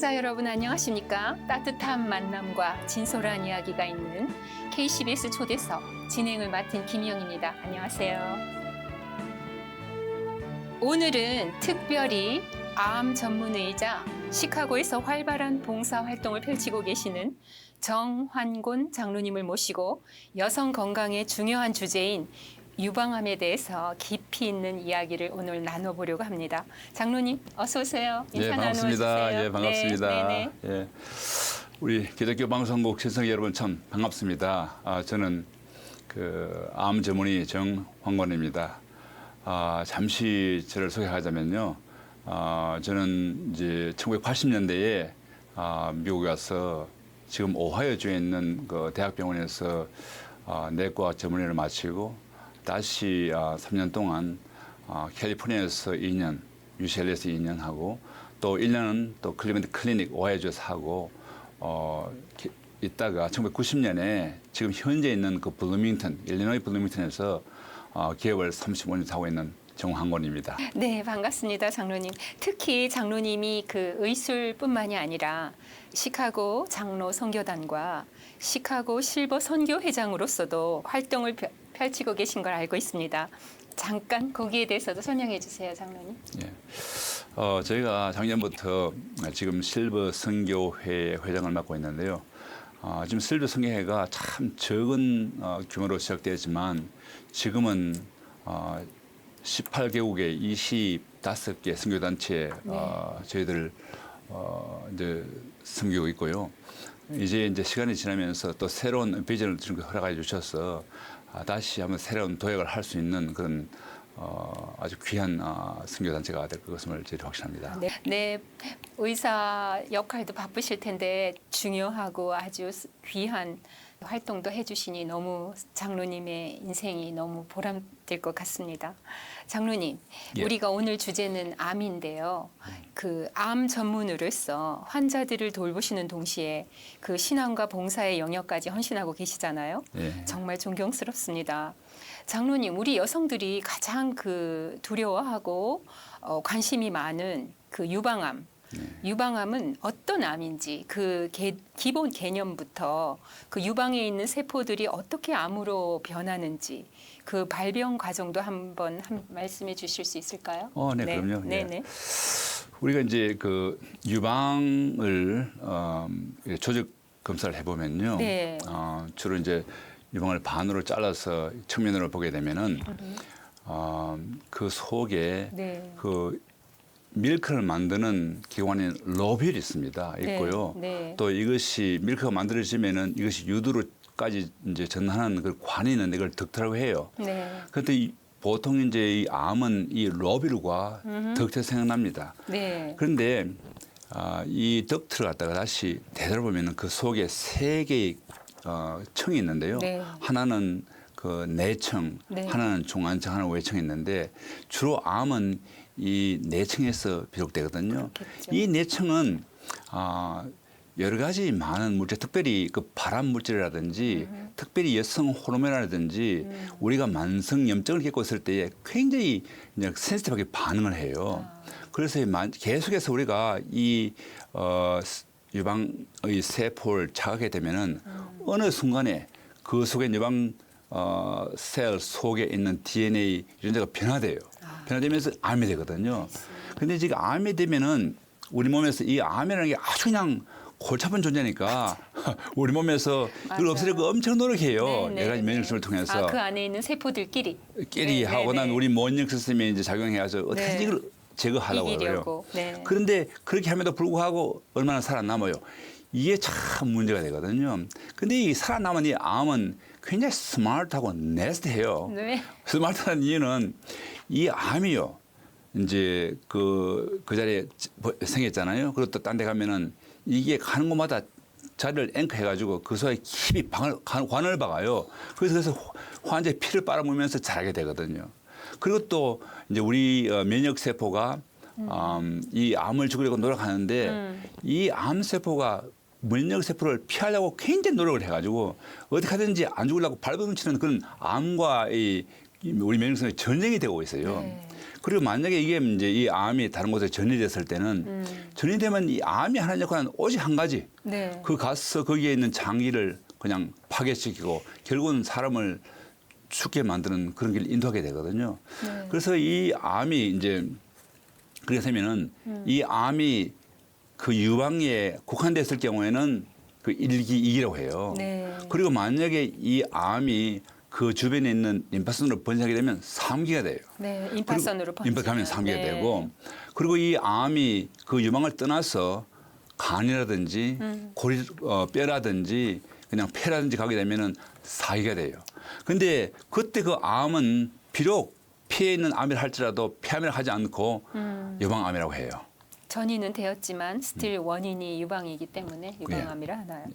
시청자 여러분 안녕하십니까? 따뜻한 만남과 진솔한 이야기가 있는 KCBS 초대석 진행을 맡은 김희영입니다. 안녕하세요. 오늘은 특별히 암 전문의이자 시카고에서 활발한 봉사활동을 펼치고 계시는 정환곤 장로님을 모시고 여성 건강의 중요한 주제인 유방암에 대해서 깊이 있는 이야기를 오늘 나눠보려고 합니다. 장로님 어서 오세요. 인사 반갑습니다. 나눠주세요. 예, 반갑습니다. 네. 예, 우리 기독교 방송국 시청자 여러분 참 반갑습니다. 저는 암 전문의 정환곤입니다. 잠시 저를 소개하자면요. 저는 이제 1980년대에 미국에 와서 지금 오하이오주에 있는 그 대학병원에서 내과 전문의를 마치고 다시 3년 동안 캘리포니아에서 2년, UCLA에서 2년 하고 또 1년은 또 클리브랜드 클리닉 오하이오주에서 하고 있다가 1990년에 지금 현재 있는 그 블루밍턴, 일리노이 블루밍턴에서 기업을 35년 하고 있는 정환곤입니다. 네, 반갑습니다, 장로님. 특히 장로님이 그 의술뿐만이 아니라 시카고 장로 선교단과 시카고 실버 선교회장으로서도 활동을 펼치고 계신 걸 알고 있습니다. 잠깐 거기에 대해서도 설명해 주세요, 장로님. 예. 저희가 작년부터 지금 실버 선교회 회장을 맡고 있는데요. 지금 실버 선교회가 참 적은 규모로 시작되었지만 지금은 18개국의 25개 선교단체에 저희들 이제 섬기고 있고요. 이제 시간이 지나면서 또 새로운 비전을 허락해 주셔서 다시 한번 새로운 도약을 할 수 있는 그런 아주 귀한 선교단체가 될 것을 저희도 확신합니다. 네, 의사 역할도 바쁘실 텐데 중요하고 아주 귀한 활동도 해주시니 너무 장로님의 인생이 너무 보람될 것 같습니다. 장로님, 예. 우리가 오늘 주제는 암인데요. 그 암 전문으로서 환자들을 돌보시는 동시에 그 신앙과 봉사의 영역까지 헌신하고 계시잖아요. 예. 정말 존경스럽습니다. 장로님, 우리 여성들이 가장 그 두려워하고 관심이 많은 그 유방암. 유방암은 어떤 암인지 그 기본 개념부터 그 유방에 있는 세포들이 어떻게 암으로 변하는지 그 발병 과정도 한번 말씀해 주실 수 있을까요? 네, 그럼요. 네, 예. 네. 우리가 이제 그 유방을 조직 검사를 해보면요. 네. 주로 이제 유방을 반으로 잘라서 측면으로 보게 되면은 그 속에 네. 그 밀크를 만드는 기관인 로빌이 있고요. 네. 또 이것이 밀크가 만들어지면은 이것이 유두로까지 이제 전하는 그 관이 있는데 이걸 덕트라고 해요. 네. 그런데 보통 이제 이 암은 이 로빌과 덕트에서 생각납니다. 네. 그런데 이 덕트를 갖다가 다시 되돌아보면은 그 속에 세 개의 층이 있는데요. 네. 하나는 그 내청, 네. 하나는 중안청, 하나는 외청이 있는데 주로 암은 이 내청에서 비롯되거든요. 그렇겠죠. 이 내청은 여러 가지 많은 물질, 특별히 그 발암 물질이라든지 특별히 여성 호르몬이라든지 우리가 만성 염증을 겪고 있을 때에 굉장히 이제 센시티브하게 반응을 해요. 그래서 계속해서 우리가 이 유방의 세포를 자극하게 되면은 어느 순간에 그 속에 유방 셀 속에 있는 DNA 이런 데가 변화돼요. 변화되면서 암이 되거든요. 근데 지금 암이 되면은 우리 몸에서 이 암이라는 게 아주 그냥 골치 아픈 존재니까 우리 몸에서 이걸 없애려고 엄청 노력해요. 네, 여러 가지 네. 면역성을 통해서. 그 안에 있는 세포들끼리. 끼리 하고 난 우리 면역 시스템에 이제 작용해서 어떻게 네. 이걸 제거하려고 해요. 이기려고. 네. 그런데 그렇게 함에도 불구하고 얼마나 살아남아요. 이게 참 문제가 되거든요. 근데 이 살아남은 이 암은 굉장히 스마트하고 네스트해요. 네. 스마트한 이유는 이 암이요. 이제 그 자리에 생겼잖아요. 그리고 또 딴 데 가면은 이게 가는 곳마다 자리를 앵커해가지고 그 속에 깊이 관을 박아요. 그래서 환자의 피를 빨아먹으면서 자라게 되거든요. 그리고 또 이제 우리 면역 세포가 이 암을 죽이려고 노력하는데 이 암 세포가 면역 세포를 피하려고 굉장히 노력을 해가지고 어떻게 하든지 안 죽으려고 발버둥치는 그런 암과 우리 면역성의 전쟁이 되고 있어요. 네. 그리고 만약에 이게 이제 이 암이 다른 곳에 전이됐을 때는 전이되면 이 암이 하는 역할은 오직 한 가지. 네. 그 가서 거기에 있는 장기를 그냥 파괴시키고 결국은 사람을 죽게 만드는 그런 길을 인도하게 되거든요. 네. 그래서 이 암이 이제 그렇게 되면은 이 암이 그 유방에 국한됐을 경우에는 그 1기, 2기라고 해요. 네. 그리고 만약에 이 암이 그 주변에 있는 림파선으로 번식하게 되면 3기가 돼요. 네, 임파선으로 임파 가면 3기가 되고 그리고 이 암이 그 유방을 떠나서 간이라든지 고리 뼈라든지 그냥 폐라든지 가게 되면은 4기가 돼요. 근데 그때 그 암은 비록 폐에 있는 암이라 할지라도 폐암이라 하지 않고 유방암이라고 해요. 전이는 되었지만 스틸 원인이 유방이기 때문에 유방암이라 하나요?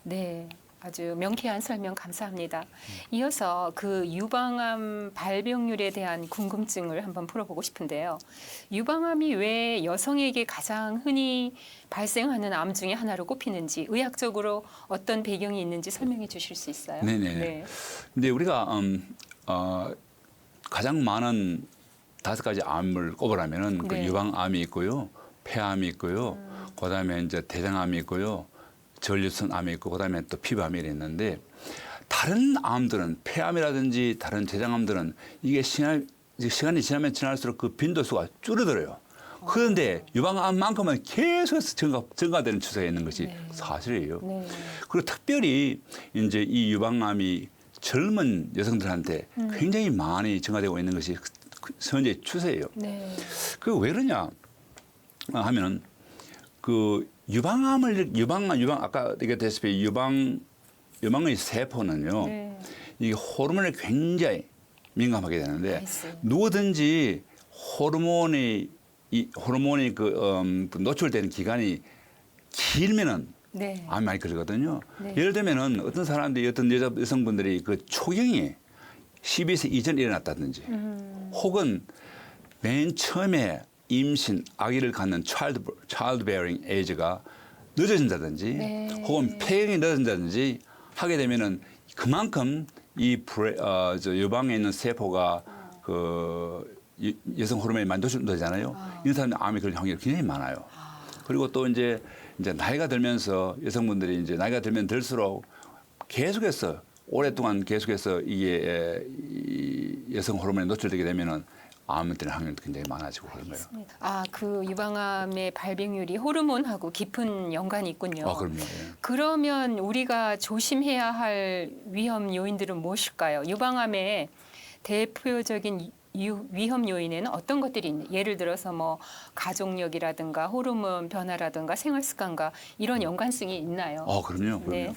네. 아주 명쾌한 설명 감사합니다. 이어서 그 유방암 발병률에 대한 궁금증을 한번 풀어보고 싶은데요. 유방암이 왜 여성에게 가장 흔히 발생하는 암 중에 하나로 꼽히는지 의학적으로 어떤 배경이 있는지 설명해 주실 수 있어요? 네네. 네. 근데 우리가 가장 많은 5가지 암을 꼽으라면은 그 네. 유방암이 있고요, 폐암이 있고요, 그다음에 이제 대장암이 있고요, 전립선암이 있고 그다음에 또 피부암이 있는데 다른 암들은 폐암이라든지 다른 대장암들은 이게 시간이 지나면 지날수록 그 빈도수가 줄어들어요. 그런데 유방암만큼은 계속해서 증가되는 추세가 있는 것이 사실이에요. 네. 그리고 특별히 이제 이 유방암이 젊은 여성들한테 굉장히 많이 증가되고 있는 것이 현재 추세예요. 네. 그 왜 그러냐 하면은 그 유방 아까 얘기했다시피 유방의 세포는요. 네. 이 호르몬에 굉장히 민감하게 되는데 알겠어요. 누구든지 호르몬이 노출되는 기간이 길면은 네. 암이 많이 걸리거든요. 네. 예를 들면은 어떤 사람들이 어떤 여성분들이 그 초경이 12세 이전에 일어났다든지 혹은 맨 처음에 임신 아기를 갖는 childbearing age가 늦어진다든지 네. 혹은 폐경이 늦어진다든지 하게 되면은 그만큼 이 유방에 있는 세포가 그 여성 호르몬이 많이 노출되잖아요. 이런 사람이 암이 걸릴 확률이 굉장히 많아요. 그리고 또 이제 나이가 들면서 여성분들이 이제 나이가 들면 들수록 계속해서 오랫동안 계속해서 이게 여성 호르몬에 노출되게 되면은 암 때는 확률이 굉장히 많아지고 그런 거예요. 아, 그 유방암의 발병률이 호르몬하고 깊은 연관이 있군요. 아, 그럼요. 예. 그러면 우리가 조심해야 할 위험 요인들은 무엇일까요? 유방암의 대표적인 위험 요인에는 어떤 것들이 있나요? 예를 들어서 뭐 가족력이라든가 호르몬 변화라든가 생활 습관과 이런 연관성이 있나요? 그럼요. 그럼요. 네.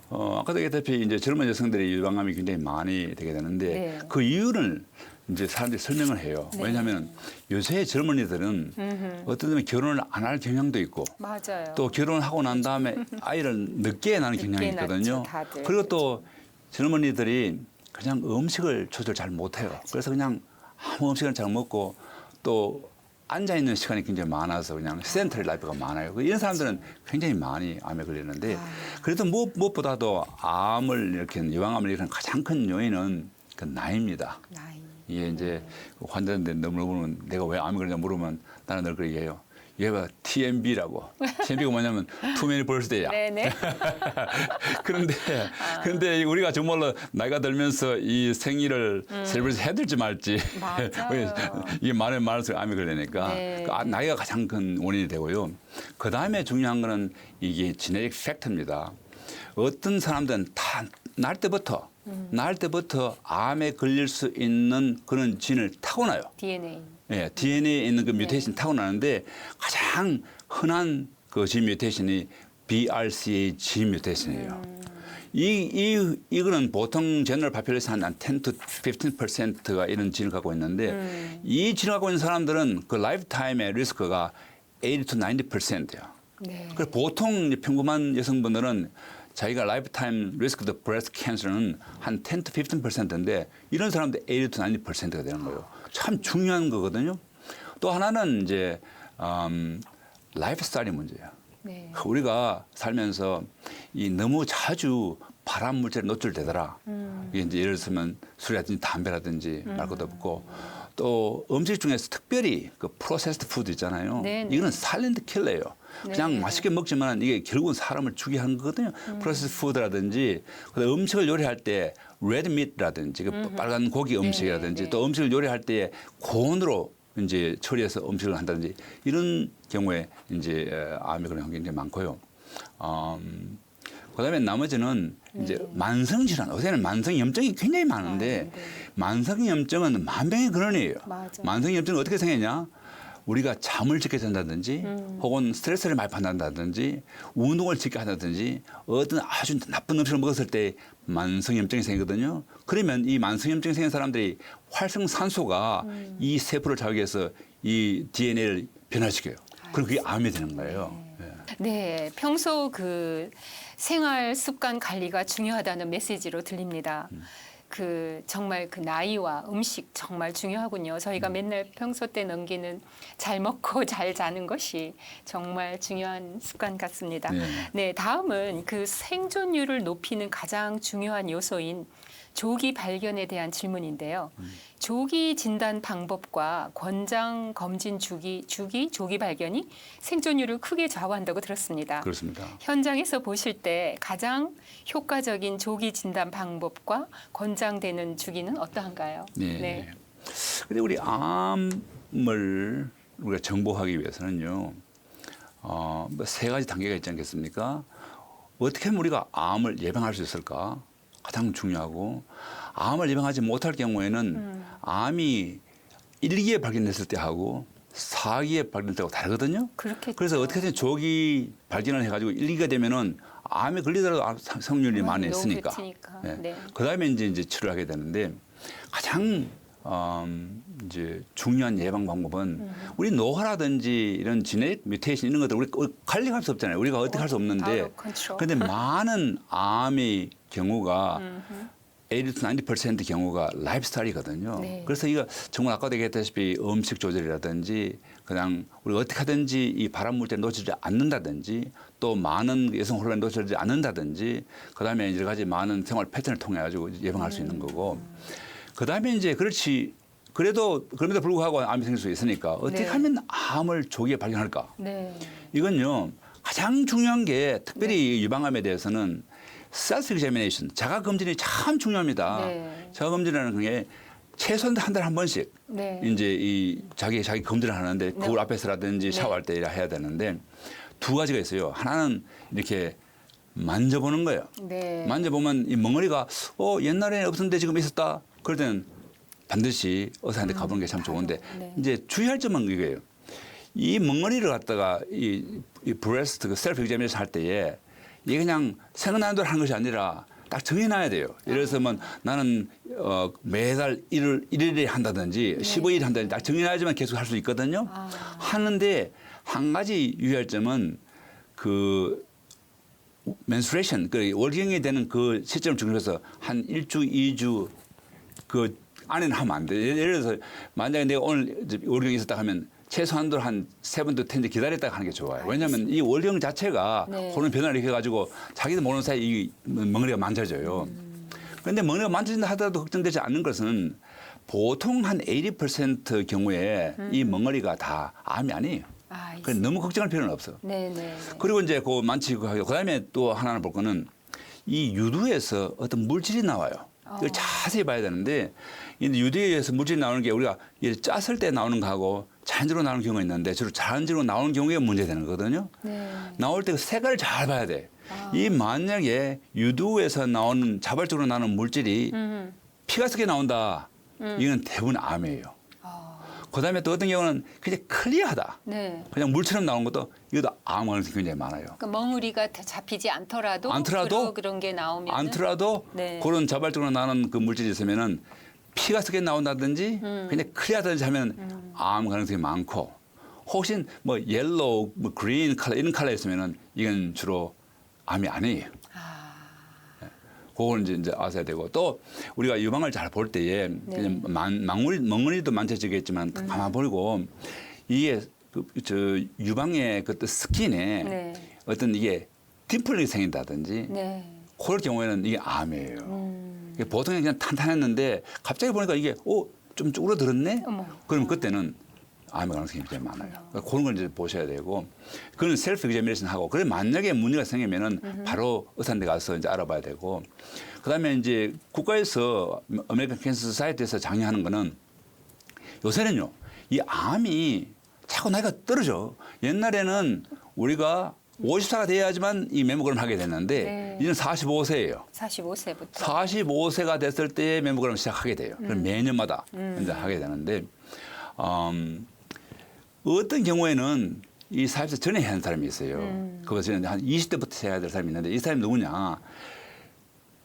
아까도 얘기했다시피 이제 젊은 여성들이 유방암이 굉장히 많이 되게 되는데 네. 그 이유를 이제 사람들이 설명을 해요. 네. 왜냐하면 요새 젊은이들은 어떤 때는 결혼을 안 할 경향도 있고 맞아요. 또 결혼을 하고 난 다음에 아이를 늦게 낳는 경향이 늦게 있거든요. 낳죠, 다들. 그리고 또 젊은이들이 그냥 음식을 조절 잘 못해요. 그래서 그냥 아무 음식을 잘 먹고 또 앉아 있는 시간이 굉장히 많아서 그냥 세덴터리 라이프가 많아요. 이런 사람들은 굉장히 많이 암에 걸리는데 그래도 무엇보다도 암을 일으키는 유방암을 일으키는 가장 큰 요인은 그 나이입니다. 나이. 이게 이제 환자한테 물어보면 내가 왜 암이 걸리냐 물으면 나는 늘 그렇게 얘기해요. 얘가 TMB라고. TMB가 뭐냐면 too many birthday야. 네네. 그런데 우리가 정말로 나이가 들면서 이 생일을 셀러브레이트 해야 될지 말지. 맞아요. 이게 많을수록 암이 걸리니까 네. 나이가 가장 큰 원인이 되고요. 그 다음에 중요한 거는 이게 지네릭 팩터입니다. 어떤 사람들은 다 날 때부터 암에 걸릴 수 있는 그런 진을 타고나요. DNA. 예, DNA에 있는 그 뮤테이션 타고나는데 가장 흔한 그 진 뮤테이션이 BRCA 진 뮤테이션이에요. 이거는 보통 제너럴 파퓰레이션 한 10 to 15%가 이런 진을 갖고 있는데 이 진을 갖고 있는 사람들은 그 라이프 타임의 리스크가 80 to 90%예요. 네. 그래서 보통 평범한 여성분들은 자기가 라이프타임 리스크 더 브레스트 캔서는 한 10 to 15%인데 이런 사람들 80 to 90%가 되는 거예요. 참 중요한 거거든요. 또 하나는 이제 라이프 스타일의 문제예요. 네. 우리가 살면서 이 너무 자주 발암 물질에 노출되더라. 이게 이제 예를 들면 술이라든지 담배라든지 말 것도 없고 또 음식 중에서 특별히 그 프로세스드 푸드 있잖아요. 네, 네. 이거는 사일런트 킬러예요. 그냥 네. 맛있게 먹지만 이게 결국은 사람을 죽게 하는 거거든요. 프로세스 푸드라든지 그다음에 음식을 요리할 때 레드미트라든지 그 빨간 고기 음식이라든지 네. 또 음식을 요리할 때 고온으로 이제 처리해서 음식을 한다든지 이런 경우에 이제 암이 그런 환경이 굉장히 많고요. 그다음에 나머지는 이제 만성 질환. 요새는 만성 염증이 굉장히 많은데 만성 염증은 만병의 근원이에요. 맞아. 만성 염증은 어떻게 생기냐? 우리가 잠을 적게 잔다든지 혹은 스트레스를 많이 받는다든지 운동을 적게 한다든지 어떤 아주 나쁜 음식을 먹었을 때 만성염증이 생기거든요. 그러면 이 만성염증이 생긴 사람들이 활성산소가 이 세포를 자극해서 이 DNA를 변화시켜요. 그럼 그게 암이 되는 거예요. 네, 평소 그 생활 습관 관리가 중요하다는 메시지로 들립니다. 그 정말 그 나이와 음식 정말 중요하군요. 저희가 맨날 평소 때 넘기는 잘 먹고 잘 자는 것이 정말 중요한 습관 같습니다. 네. 네, 다음은 그 생존율을 높이는 가장 중요한 요소인 조기 발견에 대한 질문인데요. 조기 진단 방법과 권장 검진 조기 발견이 생존율을 크게 좌우한다고 들었습니다. 그렇습니다. 현장에서 보실 때 가장 효과적인 조기 진단 방법과 권장되는 주기는 어떠한가요? 네. 근데 우리 암을 우리가 정복하기 위해서는요, 뭐세 가지 단계가 있지 않겠습니까? 어떻게 하면 우리가 암을 예방할 수 있을까? 가장 중요하고, 암을 예방하지 못할 경우에는 암이 1기에 발견됐을 때하고 4기에 발견될 때하고 다르거든요. 그렇겠죠. 그래서 어떻게든 조기 발견을 해가지고 1기가 되면은 암에 걸리더라도 성률이 많이 너무 있으니까. 끝이니까. 네. 네. 그다음에 이제 치료를 하게 되는데 가장 이제 중요한 예방 방법은 우리 노화라든지 이런 지네틱 뮤테이션 이런 것들 우리 관리할 수 없잖아요. 우리가 어떻게 할 수 없는데. 그런데 많은 암의 경우가 80-90% 경우가 라이프스타일이거든요. 네. 그래서 이거 정말 아까도 얘기했다시피 음식 조절이라든지 그냥 우리가 어떻게 하든지 이 발암 물질에 노출되지 않는다든지 또 많은 여성 호르몬에 노출되지 않는다든지 그다음에 여러 가지 많은 생활 패턴을 통해 가지고 예방할 수 있는 거고 그다음에 이제 그렇지 그래도 그럼에도 불구하고 암이 생길 수 있으니까 어떻게 네. 하면 암을 조기에 발견할까? 네. 이건요 가장 중요한 게 특별히 유방암에 대해서는 셀프 examination 자가 검진이 참 중요합니다. 네. 자가 검진이라는 게 최소한 한 달에 한 번씩 네. 이제 이 자기 검진을 하는데 거울 앞에서라든지 샤워할 때 해야 되는데 두 가지가 있어요. 하나는 이렇게 만져보는 거예요. 네. 만져보면 이 멍어리가 옛날에는 없었는데 지금 있었다. 그럴 때는 반드시 의사한테 가보는 게 참 좋은데 네. 이제 주의할 점은 이거예요. 이 멍어리를 갖다가 이 브레스트 그 셀프 examination 할 때에 이게 그냥 생각나는 대로 하는 것이 아니라 딱 정해놔야 돼요. 예를 들어서 나는 매달 1일에 한다든지 15일 한다든지 딱 정해놔야지만 계속 할 수 있거든요. 하는데 한 가지 유의할 점은 그 menstruation, 그 월경이 되는 그 시점을 중요해서 한 1주, 2주 그 안에는 하면 안 돼요. 예를 들어서 만약에 내가 오늘 월경이 있었다 하면 최소한도 한 3번도 텐데 기다렸다가 하는 게 좋아요. 왜냐하면 이 월경 자체가 네. 호르몬 변화를 일으켜가지고 자기도 모르는 사이에 이 멍어리가 만져져요. 그런데 멍어리가 만져진다 하더라도 걱정되지 않는 것은 보통 한 80% 경우에 이 멍어리가 다 암이 아니에요. 그래서 너무 걱정할 필요는 없어. 네. 그리고 이제 그 만지고 하고 그다음에 또 하나 볼 거는 이 유두에서 어떤 물질이 나와요. 이걸 자세히 봐야 되는데 이 유두에서 물질이 나오는 게 우리가 짰을 때 나오는 거하고 자연적으로 나오는 경우가 있는데 주로 자연적으로 나오는 경우에 문제되는 거거든요. 네. 나올 때 그 색깔을 잘 봐야 돼. 이 만약에 유두에서 나오는 자발적으로 나오는 물질이 피가 섞여 나온다. 이건 대부분 암이에요. 그다음에 또 어떤 경우는 굉장히 클리어하다. 네. 그냥 물처럼 나오는 것도 이것도 암 가능성이 굉장히 많아요. 그러니까 멍우리가 잡히지 않더라도 그런 게 나오면 않더라도 네. 그런 자발적으로 나오는 그 물질이 있으면은 피가 섞여 나온다든지 그냥 클리어하든지 하면 암 가능성이 많고 혹시 뭐 옐로우, 뭐 그린 컬러 이런 컬러 있으면은 이건 주로 암이 아니에요. 그걸 이제 아셔야 되고 또 우리가 유방을 잘 볼 때에 그냥 멍어리도 만져지겠지만 가만 보고 이게 저 유방의 그 스킨에 네. 어떤 이게 딤플이 생긴다든지 네. 그럴 경우에는 이게 암이에요. 보통 그냥 탄탄했는데 갑자기 보니까 이게 좀 쭈그러들었네. 어머. 그럼 그때는 암의 가능성이 굉장히 많아요. 그러니까 그런 걸 이제 보셔야 되고, 그건 셀프 examination 하고, 그래 만약에 문제가 생기면은 바로 의사한테 가서 이제 알아봐야 되고, 그다음에 이제 국가에서 아메리칸 캔서 소사이티에서 장려하는 거는 요새는요, 이 암이 자꾸 나이가 떨어져. 옛날에는 우리가 54가 돼야지만 이 메모그램을 하게 됐는데 네. 이제는 45세예요. 45세부터. 45세가 됐을 때 메모그램을 시작하게 돼요. 그럼 매년마다 이제 하게 되는데 어떤 경우에는 이 40세 전에 해야 하는 사람이 있어요. 그것은 한 20대부터 해야 될 사람이 있는데 이 사람이 누구냐?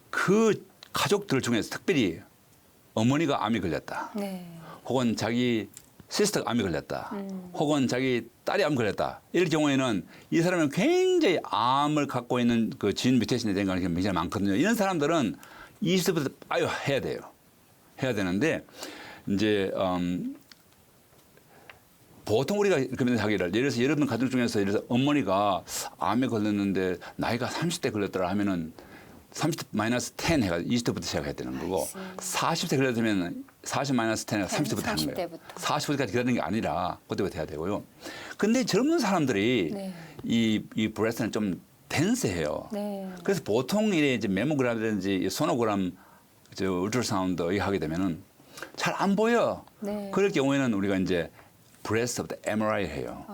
그 가족들 중에서 특별히 어머니가 암이 걸렸다. 네. 혹은 자기 시스터가 암이 걸렸다. 혹은 자기 딸이 암 걸렸다. 이럴 경우에는 이 사람은 굉장히 암을 갖고 있는 그 진 뮤테이션이 된 가능성이 굉장히 많거든요. 이런 사람들은 20대부터 아유 해야 돼요. 해야 되는데 이제 보통 우리가 그런 하기를 예를 들어서 여러분 가족 중에서 예를 들어서 어머니가 암에 걸렸는데 나이가 30대 걸렸더라 하면은 30 마이너스 10 해가 20대부터 시작해야 되는 거고 40세 걸렸으면 40 마이너스 10가 30대부터 하는 거예요. 40세까지 기다리는 게 아니라 그때부터 해야 되고요. 근데 젊은 사람들이 네. 이 브레스는 좀 댄스해요. 네. 그래서 보통 이제 메모그램이라든지 소노그램, 울트라사운드 이거 하게 되면은 잘 안 보여. 네. 그럴 경우에는 우리가 이제 브레스부터 MRI 해요.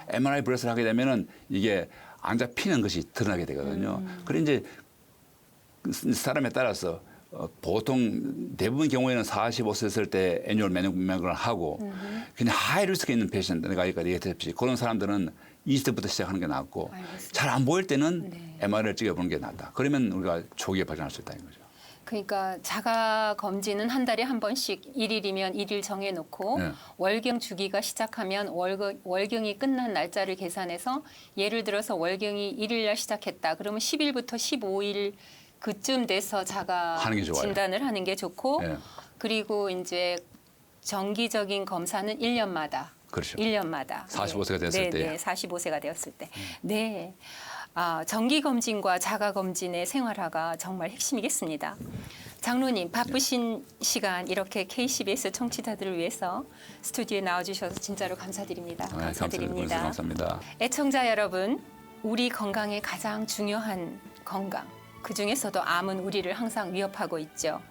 MRI 브레스를 하게 되면은 이게 안 잡히는 것이 드러나게 되거든요. 그래 이제 사람에 따라서 보통 대부분 경우에는 45세 됐을 때 애뉴얼 메모그램을 하고 그냥 하이 리스크 있는 페이션트 내가 얘기했듯이 그런 사람들은 20대부터 시작하는 게 낫고 잘 안 보일 때는 네. MRI를 찍어보는 게 낫다. 그러면 우리가 초기에 발견할 수 있다는 거죠. 그러니까 자가 검진은 한 달에 한 번씩 1일이면 1일 정해놓고 네. 월경 주기가 시작하면 월경이 끝난 날짜를 계산해서 예를 들어서 월경이 1일 날 시작했다. 그러면 10일부터 15일 그쯤 돼서 자가 하는 게 좋아요. 진단을 하는 게 좋고 네. 그리고 이제 정기적인 검사는 1년마다. 그렇죠. 1년마다. 45세가 됐을 네, 때. 네, 45세가 되었을 때. 네. 정기 검진과 자가 검진의 생활화가 정말 핵심이겠습니다. 장로님 바쁘신 시간 이렇게 KCBS 청취자들을 위해서 스튜디오에 나와주셔서 진짜로 감사드립니다. 네, 감사드립니다. 감사합니다. 애청자 여러분, 우리 건강에 가장 중요한 건강. 그 중에서도 암은 우리를 항상 위협하고 있죠.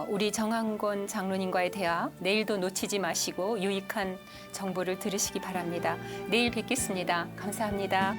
우리 정한권 장로님과의 대화 내일도 놓치지 마시고 유익한 정보를 들으시기 바랍니다. 내일 뵙겠습니다. 감사합니다.